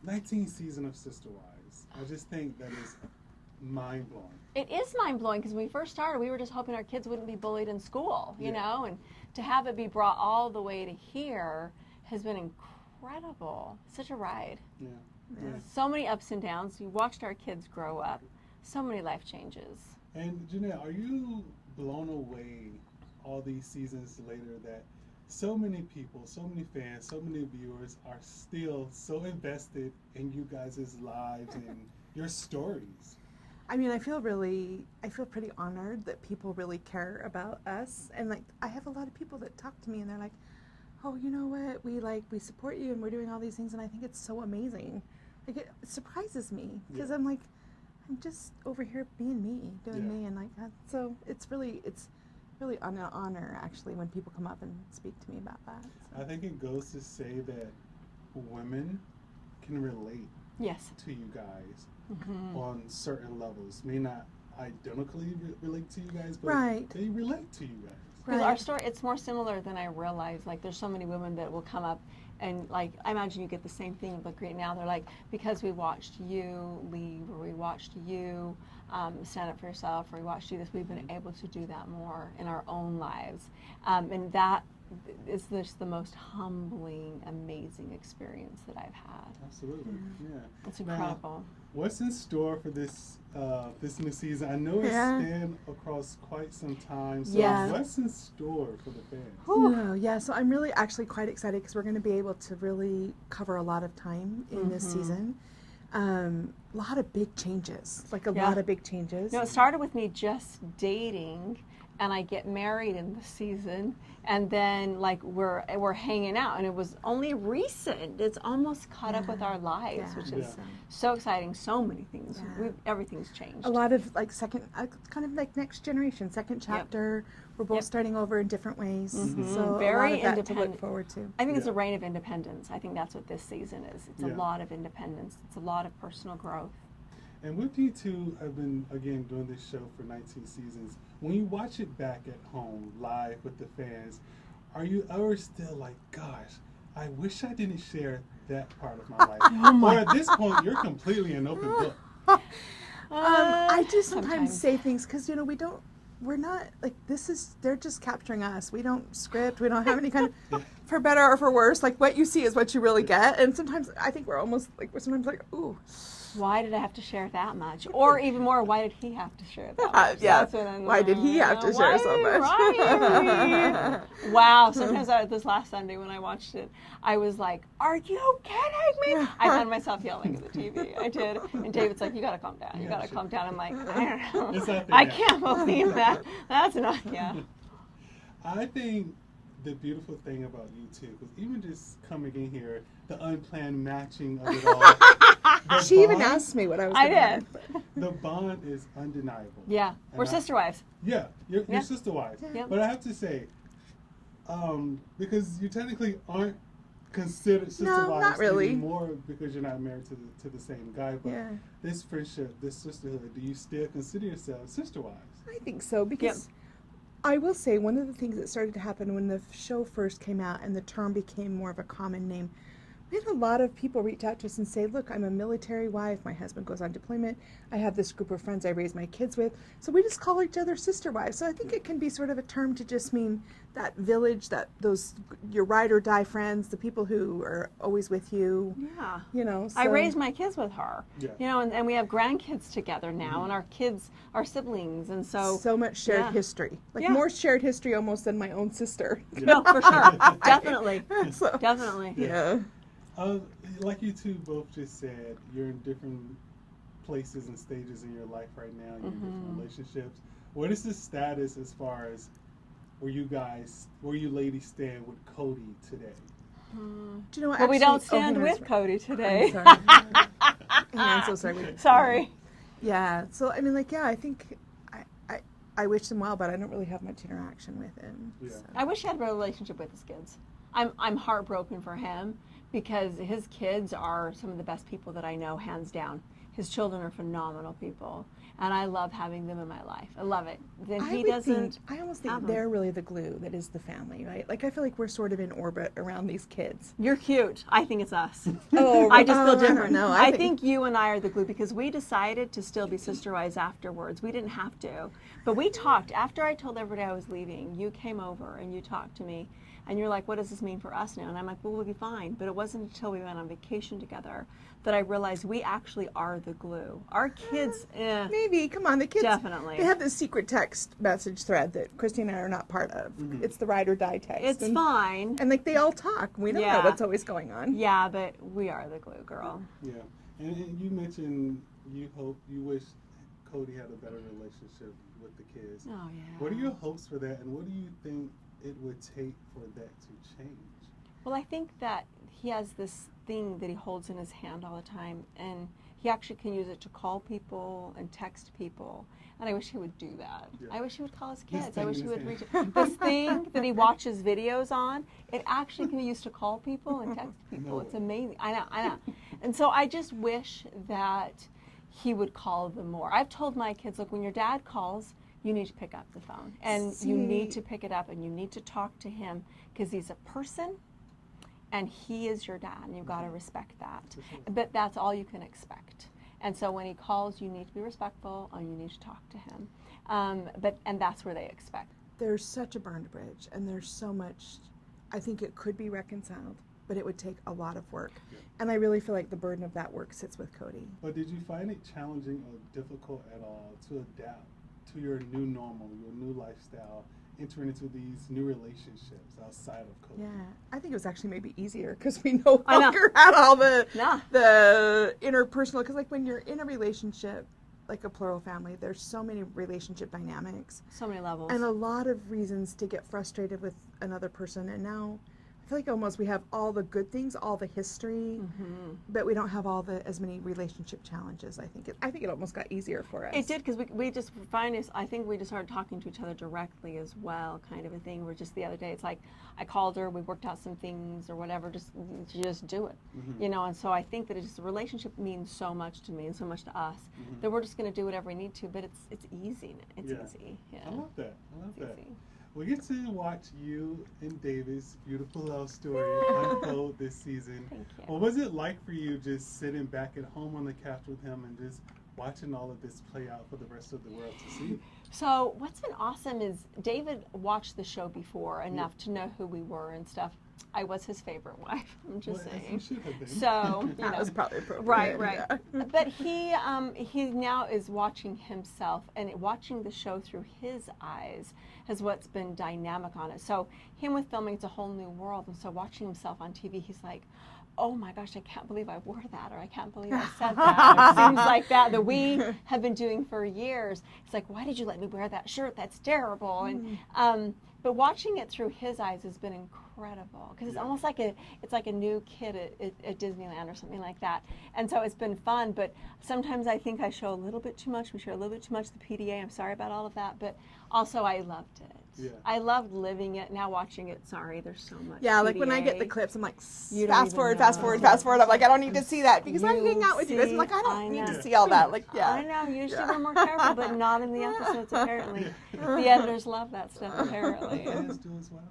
19th season of Sister Wives. I just think that is mind blowing. It is mind-blowing because when we first started, we were just hoping our kids wouldn't be bullied in school, you know, and to have it be brought all the way to here has been incredible. Such a ride. Yeah. So many ups and downs. You watched our kids grow up. So many life changes. And Janelle, are you blown away all these seasons later that so many people, so many fans, so many viewers are still so invested in you guys' lives and your stories? I mean, I feel pretty honored that people really care about us. And like, I have a lot of people that talk to me and they're like, oh, you know what? We support you and we're doing all these things. And I think it's so amazing. Like, it surprises me because I'm like, I'm just over here being me, doing me. And like, so it's really an honor actually when people come up and speak to me about that. So. I think it goes to say that women can relate to you guys on certain levels. May not identically relate to you guys, but they relate to you guys. Because our story, it's more similar than I realized. Like, there's so many women that will come up and, like, I imagine you get the same thing. Look right now, they're like, because we watched you leave, or we watched you stand up for yourself, or we watched you this, we've been able to do that more in our own lives. And that is just the most humbling, amazing experience that I've had. Absolutely, It's incredible. Now, what's in store for this this new season? I know it's spanned across quite some time, so what's in store for the fans? So I'm really actually quite excited because we're going to be able to really cover a lot of time in this season. A lot of big changes, lot of big changes. No, it started with me just dating, and I get married in the season, and then like we're hanging out, and it was only recent. It's almost caught up with our lives, which is so exciting. So many things. Everything's changed. A lot of like kind of like next generation, second chapter. We're both starting over in different ways. So very a lot of independent. that to look forward to. I think it's a reign of independence. I think that's what this season is. It's a lot of independence. It's a lot of personal growth. And with you two have been, again, doing this show for 19 seasons. When you watch it back at home, live with the fans, are you ever still like, gosh, I wish I didn't share that part of my life? Or at this point, you're completely an open book? I do sometimes say things because, you know, we're not, like, they're just capturing us. We don't script. We don't have any kind of, for better or for worse, like, what you see is what you really get. And sometimes I think we're sometimes like, ooh. Why did I have to share that much? Or even more, why did he have to share that much? Why did he have to share so much? Right. Wow. Sometimes this last Sunday when I watched it, I was like, are you kidding me? I found myself yelling at the TV. I did. And David's like, you got to calm down. You got to calm down. I'm like, I don't know. I can't believe that. That's not, I think the beautiful thing about you two, because even just coming in here, the unplanned matching of it all. She even asked me what I was going to did. The bond is undeniable. Yeah. We're sister wives. Yeah. You're sister wives. Yeah. But I have to say, because you technically aren't considered sister wives not really. anymore because you're not married to the same guy, but this friendship, this sisterhood, do you still consider yourselves sister wives? I think so, because I will say one of the things that started to happen when the show first came out and the term became more of a common name, we had a lot of people reach out to us and say, look, I'm a military wife. My husband goes on deployment. I have this group of friends I raise my kids with. So we just call each other sister wives. So I think it can be sort of a term to just mean that village, your ride or die friends, the people who are always with you. Yeah. You know. So. I raised my kids with her. Yeah. You know, and we have grandkids together now, and our kids are siblings, and so much shared history. Like more shared history almost than my own sister. Yeah. No, for sure. Definitely. Definitely. Yeah. Like you two both just said, you're in different places and stages in your life right now. You're in different relationships. What is the status as far as where you ladies stand with Kody today? Do you know what? Well, we don't stand with Kody today. I'm so sorry. Sorry. Yeah. So I mean, I think I wish him well, but I don't really have much interaction with him. Yeah. So. I wish he had a relationship with his kids. I'm heartbroken for him because his kids are some of the best people that I know, hands down. His children are phenomenal people, and I love having them in my life. I love it. Then he doesn't. I almost think have them. they're really the glue that is the family, right? Like I feel like we're sort of in orbit around these kids. You're cute. I think it's us. Oh, I just feel I don't different. know. I think you and I are the glue because we decided to still be sister wives afterwards. We didn't have to, but we talked after I told everybody I was leaving. You came over and you talked to me, and you're like, "What does this mean for us now?" And I'm like, "Well, we'll be fine." But it wasn't until we went on vacation together that I realized we actually are the glue. Our kids, maybe. Come on, the kids. Definitely. They have this secret text message thread that Christy and I are not part of. Mm-hmm. It's the ride or die text. It's fine. And like they all talk. We don't know what's always going on. Yeah, but we are the glue, girl. Yeah, and you mentioned you wish Kody had a better relationship with the kids. Oh yeah. What are your hopes for that, and what do you think it would take for that to change? Well, I think that he has this thing that he holds in his hand all the time, and he actually can use it to call people and text people. And I wish he would do that. Yeah. I wish he would call his kids. I wish he would reach this thing that he watches videos on. It actually can be used to call people and text people. It's amazing. I know. And so I just wish that he would call them more. I've told my kids, look, when your dad calls, you need to pick up the phone, and you need to pick it up, and you need to talk to him because he's a person. And he is your dad, and you've got to respect that. But that's all you can expect. And so when he calls, you need to be respectful, and you need to talk to him. And that's where they expect. There's such a burned bridge, and there's so much. I think it could be reconciled, but it would take a lot of work. Yeah. And I really feel like the burden of that work sits with Kody. But did you find it challenging or difficult at all to adapt to your new normal, your new lifestyle, entering into these new relationships outside of Kody? Yeah, I think it was actually maybe easier because we no longer had all the interpersonal. Because like when you're in a relationship, like a plural family, there's so many relationship dynamics, so many levels, and a lot of reasons to get frustrated with another person. And now I feel like almost we have all the good things, all the history, but we don't have as many relationship challenges. I think it almost got easier for us. It did because we just I think we just started talking to each other directly as well, kind of a thing. We're just the other day, it's like I called her, we worked out some things or whatever, just do it, you know. And so I think that a relationship means so much to me and so much to us that we're just going to do whatever we need to. But it's easy. It's easy. Yeah. I love that. Easy. We get to watch you and David's beautiful love story unfold this season. Thank you. What was it like for you just sitting back at home on the couch with him and just watching all of this play out for the rest of the world to see? So what's been awesome is David watched the show before enough to know who we were and stuff. I was his favorite wife. I'm just saying. You should have been. So that was probably appropriate. Right. Yeah. But he now is watching himself, and watching the show through his eyes is what's been dynamic on it. So him with filming, it's a whole new world, and so watching himself on TV, he's like, oh my gosh, I can't believe I wore that, or I can't believe I said that, or things like that we have been doing for years. It's like, why did you let me wear that shirt? That's terrible. And but watching it through his eyes has been incredible because it's almost like a new kid at Disneyland or something like that. And so it's been fun, but sometimes I think I show a little bit too much. We show a little bit too much the PDA. I'm sorry about all of that, but also I loved it. Yeah. I loved living it. Now watching it, sorry, there's so much. Yeah, like PDA. when I get the clips, I'm like, fast forward. I'm like, I don't need to see that because I hang out with you guys. I'm like, I don't need to see all that. Like, yeah. I know. Usually we're more careful, but not in the episodes apparently. The editors love that stuff apparently. Fans do as well.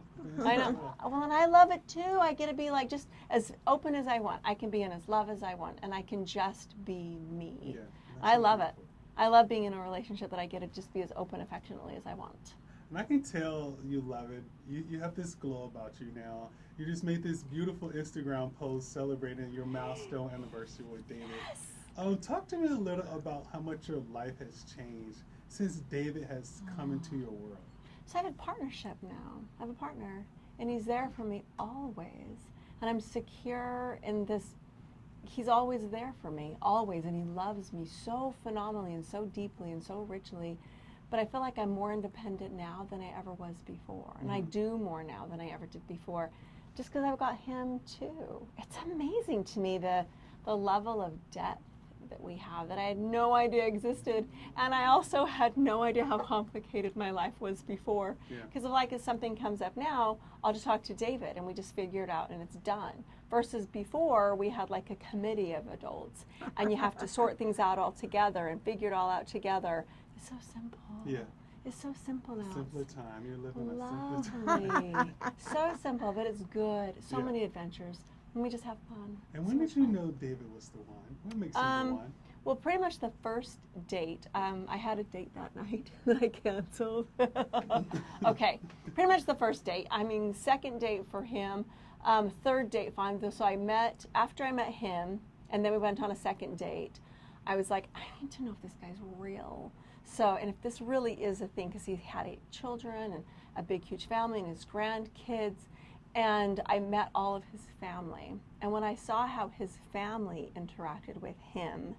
I know. Well, and I love it too. I get to be like just as open as I want. I can be in as love as I want, and I can just be me. Yeah, I love it. I love being in a relationship that I get to just be as open affectionately as I want. And I can tell you love it. You have this glow about you now. You just made this beautiful Instagram post celebrating your milestone anniversary with David. Yes. Talk to me a little about how much your life has changed since David has come into your world. So I have a partnership now. I have a partner, and he's there for me always. And I'm secure in this. He's always there for me, always, and he loves me so phenomenally and so deeply and so richly. But I feel like I'm more independent now than I ever was before. And I do more now than I ever did before, just because I've got him too. It's amazing to me the level of depth that we have that I had no idea existed, and I also had no idea how complicated my life was before. Because if something comes up now, I'll just talk to David and we just figure it out and it's done. Versus before, we had like a committee of adults, and you have to sort things out all together and figure it all out together. It's so simple. Yeah. It's so simple now. Simpler time. You're living a simpler Lovely. time. So simple, but it's good. So many adventures. And we just have fun. And when did you know David was the one? What makes him the one? Well, pretty much the first date. I had a date that night that I canceled. Okay, pretty much the first date. I mean, second date for him. Third date, fine. So after I met him, and then we went on a second date, I was like, I need to know if this guy's real. So, and if this really is a thing, because he had 8 children and a big, huge family and his grandkids, and I met all of his family. And when I saw how his family interacted with him,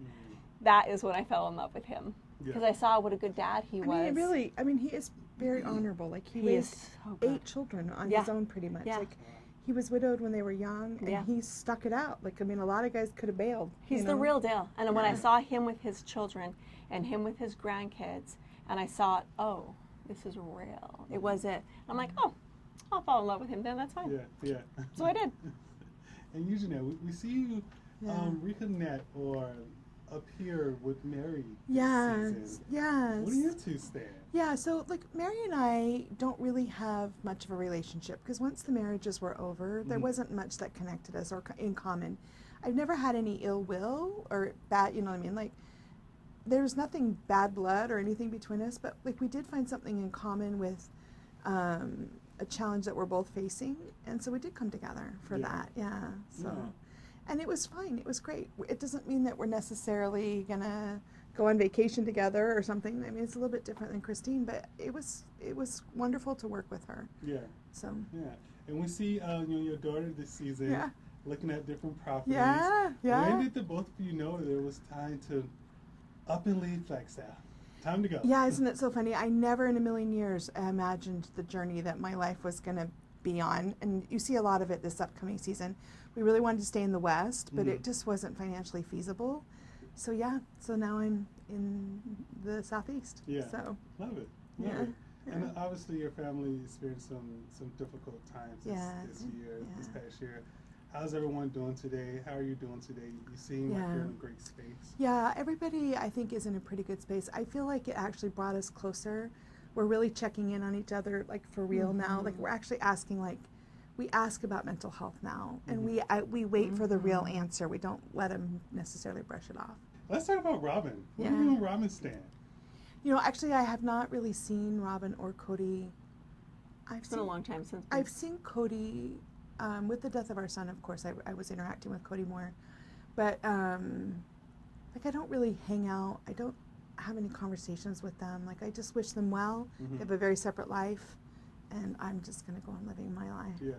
that is when I fell in love with him. Because I saw what a good dad he was. He is very honorable. Like, he raised so 8 children on his own, pretty much. Yeah. Like, he was widowed when they were young, and he stuck it out. Like, I mean, a lot of guys could have bailed. He's the real deal. And when I saw him with his children and him with his grandkids, and I saw, oh, this is real. It was it. I'm like, oh, I'll fall in love with him then. That's fine. Yeah. So I did. And you, Janelle, we see you reconnect or appear with Mary this season. Yes. What do you two stand? Yeah, so like Mary and I don't really have much of a relationship because once the marriages were over, there wasn't much that connected us or in common. I've never had any ill will or bad, you know what I mean? Like, there's nothing bad blood or anything between us, but like we did find something in common with a challenge that we're both facing, and so we did come together for that. And it was fine. It was great. It doesn't mean that we're necessarily gonna go on vacation together or something. I mean, it's a little bit different than Christine, but it was wonderful to work with her. Yeah. So. Yeah, and we see your daughter this season looking at different properties. Yeah. When did the both of you know there was time to up and leave Flagstaff? Time to go. Yeah, isn't it so funny? I never in a million years imagined the journey that my life was going to be on. And you see a lot of it this upcoming season. We really wanted to stay in the West, but it just wasn't financially feasible. So so now I'm in the Southeast. Yeah. So Love it. And obviously your family experienced some difficult times this past year. How's everyone doing today? How are you doing today? You seem like you're in a great space. Yeah, everybody I think is in a pretty good space. I feel like it actually brought us closer. We're really checking in on each other, like for real now. Like we're actually asking, like, we ask about mental health now, and we wait for the real answer. We don't let them necessarily brush it off. Let's talk about Robin. Where do you and Robin stand? You know, actually, I have not really seen Robin or Kody. It's been a long time since. I've seen Kody. With the death of our son, of course, I was interacting with Kody more. But, like, I don't really hang out. I don't have any conversations with them. Like, I just wish them well. They have a very separate life. And I'm just going to go on living my life. Yeah.